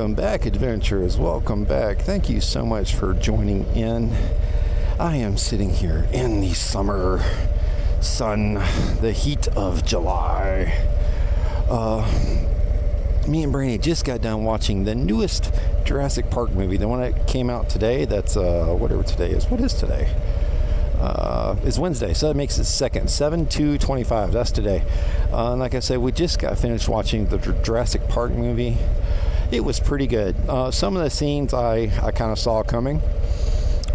Welcome back, adventurers. Welcome back. Thank you so much for joining in. I am sitting here in the summer sun, the heat of July. Me and Brandy just got done watching the newest Jurassic Park movie, the one that came out today. That's whatever today is. What is today? It's Wednesday, so that makes it second. 7/2/25. That's today. And like I said, we just got finished watching the Jurassic Park movie. It was pretty good. Some of the scenes I kind of saw coming,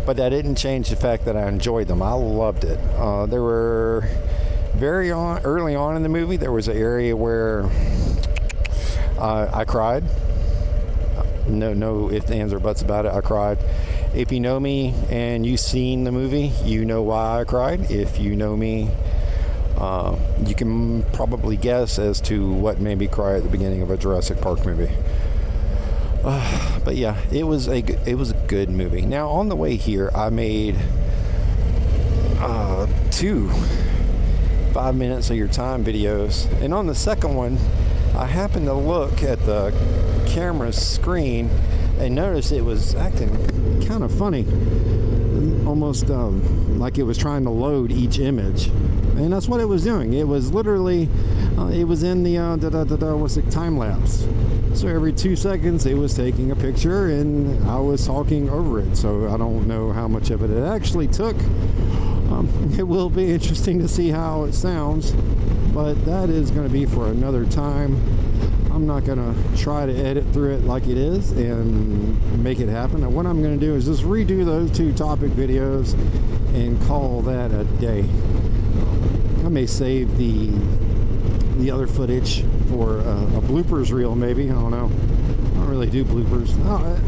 but that didn't change the fact that I enjoyed them. I loved it. There were early on in the movie, there was an area where I cried. No ifs, ands, or buts about it. I cried. If you know me and you've seen the movie, you know why I cried. If you know me, you can probably guess as to what made me cry at the beginning of a Jurassic Park movie. But yeah, it was a good movie. Now on the way here, I made 2 5 minutes of your time videos, and on the second one, I happened to look at the camera screen and noticed it was acting kind of funny, almost like it was trying to load each image, and that's what it was doing. It was literally, it was in the what's it, time lapse. So every 2 seconds, it was taking a picture, and I was talking over it. So I don't know how much of it actually took. It will be interesting to see how it sounds, but that is going to be for another time. I'm not going to try to edit through it like it is and make it happen. And what I'm going to do is just redo those 2 topic videos and call that a day. I may save the other footage for a bloopers reel, maybe. I don't know. I don't really do bloopers.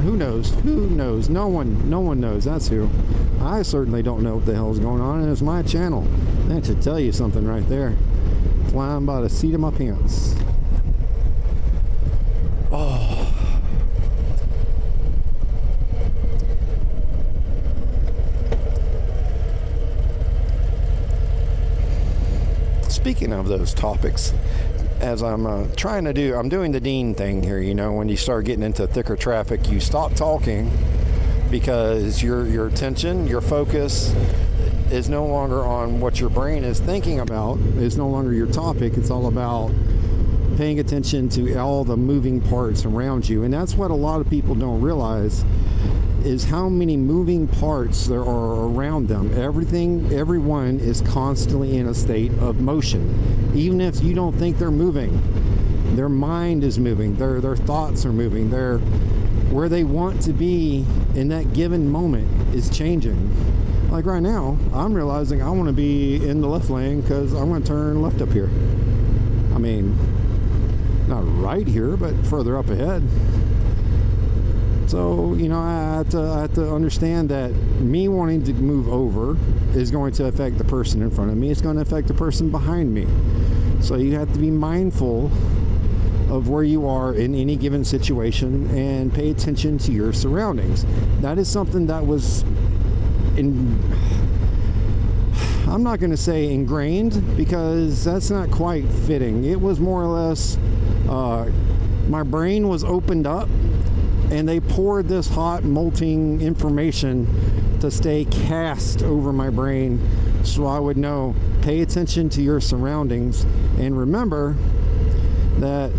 Who knows? Who knows? No one knows. That's who. I certainly don't know what the hell is going on, and it's my channel. That should tell you something right there. Flying by the seat of my pants. Oh. Speaking of those topics, as I'm trying to do, I'm doing the Dean thing here. You know, when you start getting into thicker traffic, you stop talking because your attention, your focus is no longer on what your brain is thinking about. It's no longer your topic. It's all about paying attention to all the moving parts around you. And that's what a lot of people don't realize, is how many moving parts there are around them. Everyone is constantly in a state of motion. Even if you don't think they're moving, their mind is moving, their thoughts are moving, where they want to be in that given moment is changing. Like right now, I'm realizing I want to be in the left lane because I'm going to turn left up here. I mean, not right here, but further up ahead. So, you know, I have to understand that me wanting to move over is going to affect the person in front of me. It's going to affect the person behind me. So you have to be mindful of where you are in any given situation and pay attention to your surroundings. That is something that was I'm not going to say ingrained, because that's not quite fitting. It was more or less, my brain was opened up, and they poured this hot, molting information to stay cast over my brain, so I would know, pay attention to your surroundings, and remember that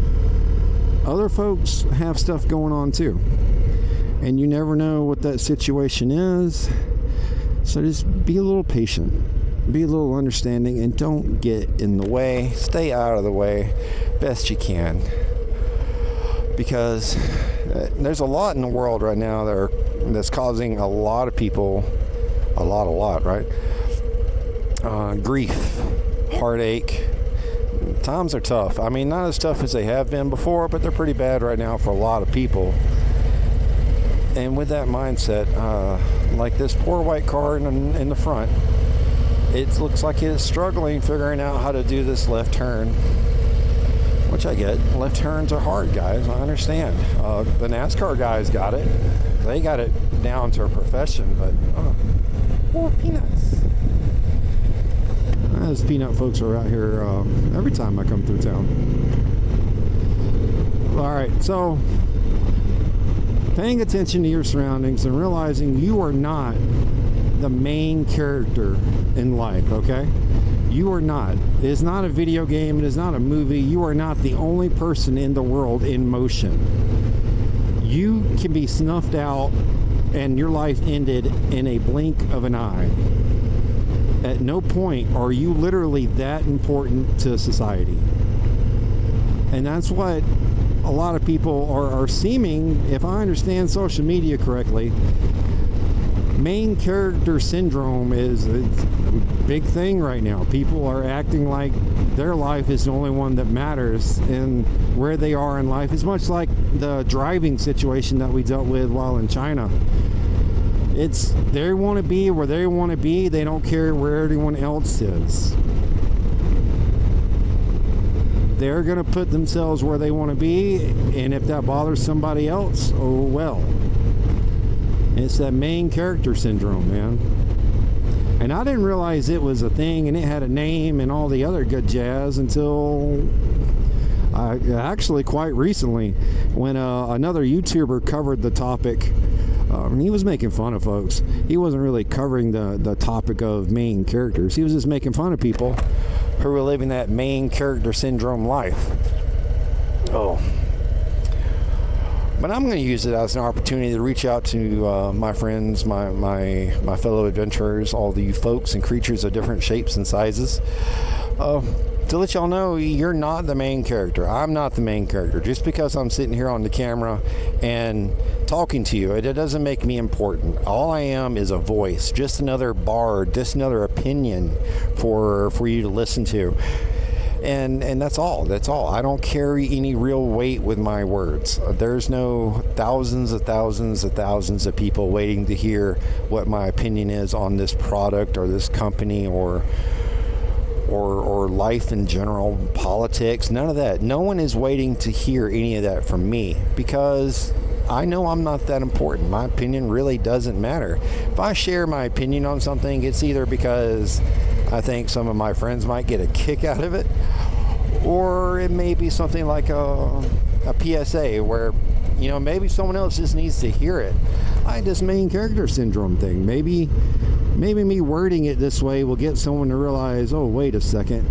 other folks have stuff going on too, and you never know what that situation is. So just be a little patient, be a little understanding, and don't get in the way. Stay out of the way best you can, because there's a lot in the world right now that's causing a lot of people a lot, right? Grief, heartache. Times are tough. I mean, not as tough as they have been before, but they're pretty bad right now for a lot of people. And with that mindset, like this poor white car in the front, it looks like it's struggling figuring out how to do this left turn, which I get. Left turns are hard, guys. I understand. The NASCAR guys got it. They got it down to a profession, but poor peanuts. Those peanut folks are out here every time I come through town. All right, so paying attention to your surroundings and realizing you are not the main character in life, okay? You are not. It is not a video game. It is not a movie. You are not the only person in the world in motion. You can be snuffed out and your life ended in a blink of an eye. At no point are you literally that important to society. And that's what a lot of people are seeming, if I understand social media correctly. Main character syndrome is a big thing right now. People are acting like their life is the only one that matters and where they are in life. It's much like the driving situation that we dealt with while in China. It's they want to be where they want to be. They don't care where everyone else is. They're going to put themselves where they want to be, and if that bothers somebody else, oh well. It's that main character syndrome, man. And I didn't realize it was a thing and it had a name and all the other good jazz until actually quite recently when another YouTuber covered the topic. He was making fun of folks. He wasn't really covering the topic of main characters. He was just making fun of people who were living that main character syndrome life. Oh. But I'm going to use it as an opportunity to reach out to my friends, my fellow adventurers, all the folks and creatures of different shapes and sizes, to let y'all know you're not the main character. I'm not the main character. Just because I'm sitting here on the camera and talking to you, it doesn't make me important. All I am is a voice, just another bard, just another opinion for you to listen to. And that's all. I don't carry any real weight with my words. There's no thousands of people waiting to hear what my opinion is on this product or this company or life in general, politics, none of that. No one is waiting to hear any of that from me because I know I'm not that important. My opinion really doesn't matter. If I share my opinion on something, it's either because I think some of my friends might get a kick out of it, or it may be something like a PSA where, maybe someone else just needs to hear it. This main character syndrome thing. Maybe me wording it this way will get someone to realize, oh, wait a second.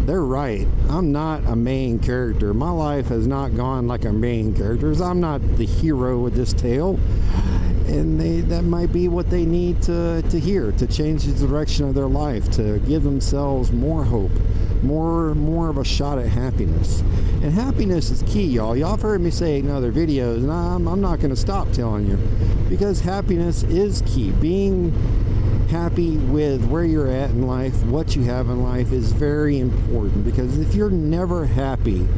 They're right. I'm not a main character. My life has not gone like a main character. I'm not the hero of this tale. And that might be what they need to hear, to change the direction of their life, to give themselves more hope, more of a shot at happiness. And happiness is key, y'all. Y'all have heard me say it in other videos, and I'm not going to stop telling you, because happiness is key. Being happy with where you're at in life, what you have in life, is very important, because if you're never happy,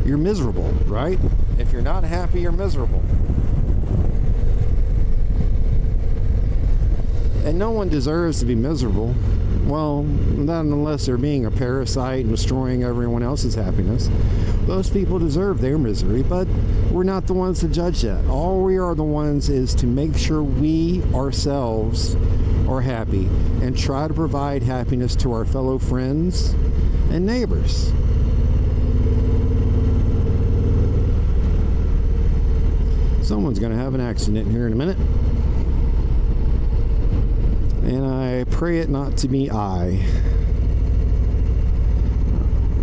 you're miserable, right? If you're not happy, you're miserable. And no one deserves to be miserable. Well, not unless they're being a parasite and destroying everyone else's happiness. Those people deserve their misery, but we're not the ones to judge that. All we are the ones is to make sure we ourselves are happy and try to provide happiness to our fellow friends and neighbors. Someone's going to have an accident here in a minute. And I pray it not to be I.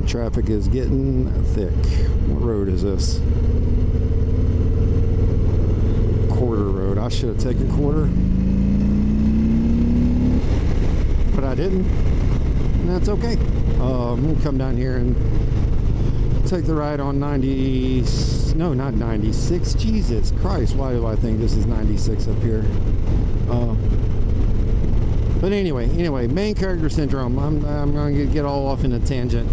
Traffic is getting thick. What road is this? Quarter road. I should have taken quarter. But I didn't. And that's okay. I'm going to come down here and take the ride on 90... No, not 96. Jesus Christ. Why do I think this is 96 up here? But anyway, main character syndrome. I'm going to get all off in a tangent.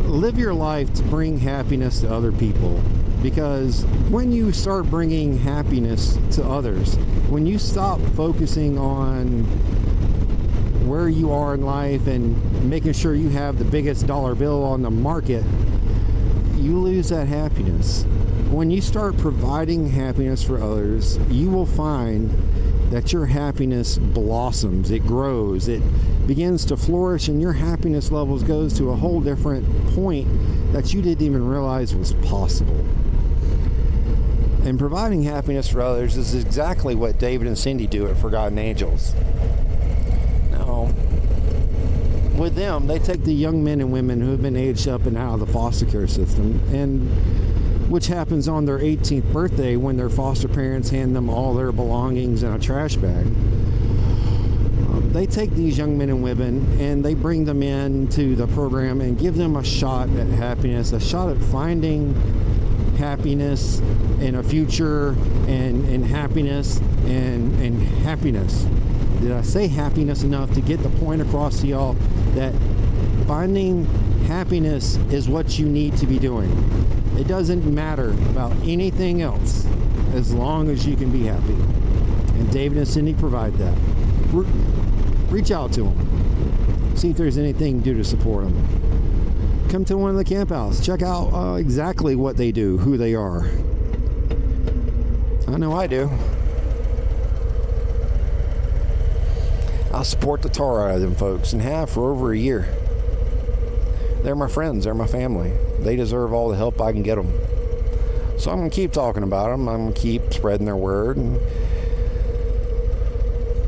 Live your life to bring happiness to other people. Because when you start bringing happiness to others, when you stop focusing on where you are in life and making sure you have the biggest dollar bill on the market, you lose that happiness. When you start providing happiness for others, you will find that your happiness blossoms, it grows, it begins to flourish, and your happiness levels goes to a whole different point that you didn't even realize was possible. And providing happiness for others is exactly what David and Cindy do at Forgotten Angels. Now, with them, they take the young men and women who have been aged up and out of the foster care system, and which happens on their 18th birthday when their foster parents hand them all their belongings in a trash bag. They take these young men and women and they bring them into the program and give them a shot at happiness, a shot at finding happiness and a future and happiness and happiness. Did I say happiness enough to get the point across to y'all that finding happiness is what you need to be doing? It doesn't matter about anything else as long as you can be happy. And David and Cindy provide that. Reach out to them. See if there's anything you can do to support them. Come to one of the camp houses. Check out exactly what they do, who they are. I know I do. I support the tar out of them folks and have for over a year. They're my friends. They're my family. They deserve all the help I can get them. So I'm going to keep talking about them. I'm going to keep spreading their word. And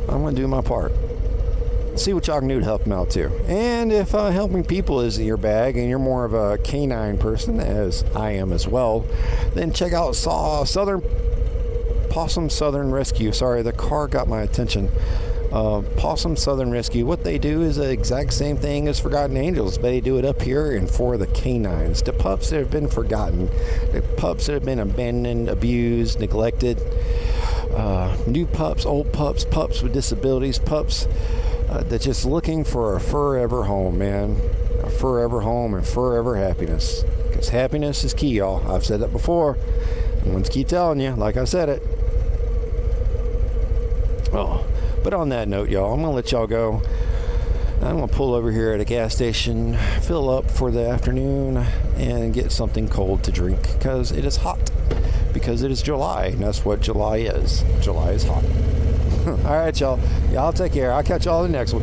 I'm going to do my part. See what y'all can do to help them out too. And if helping people is in your bag and you're more of a canine person, as I am as well, then check out Possum Southern Rescue. Sorry, the car got my attention. Possum Southern Rescue. What they do is the exact same thing as Forgotten Angels, but they do it up here and for the canines, the pups that have been forgotten, the pups that have been abandoned, abused, neglected, new pups, old pups, pups with disabilities, pups that's just looking for a forever home, man. A forever home and forever happiness. Because happiness is key, y'all. I've said that before. I'm going to keep telling you, like I said it. Oh, but on that note, y'all, I'm going to let y'all go. I'm going to pull over here at a gas station, fill up for the afternoon, and get something cold to drink. Because it is hot. Because it is July, and that's what July is. July is hot. All right, y'all. Y'all take care. I'll catch y'all in the next one.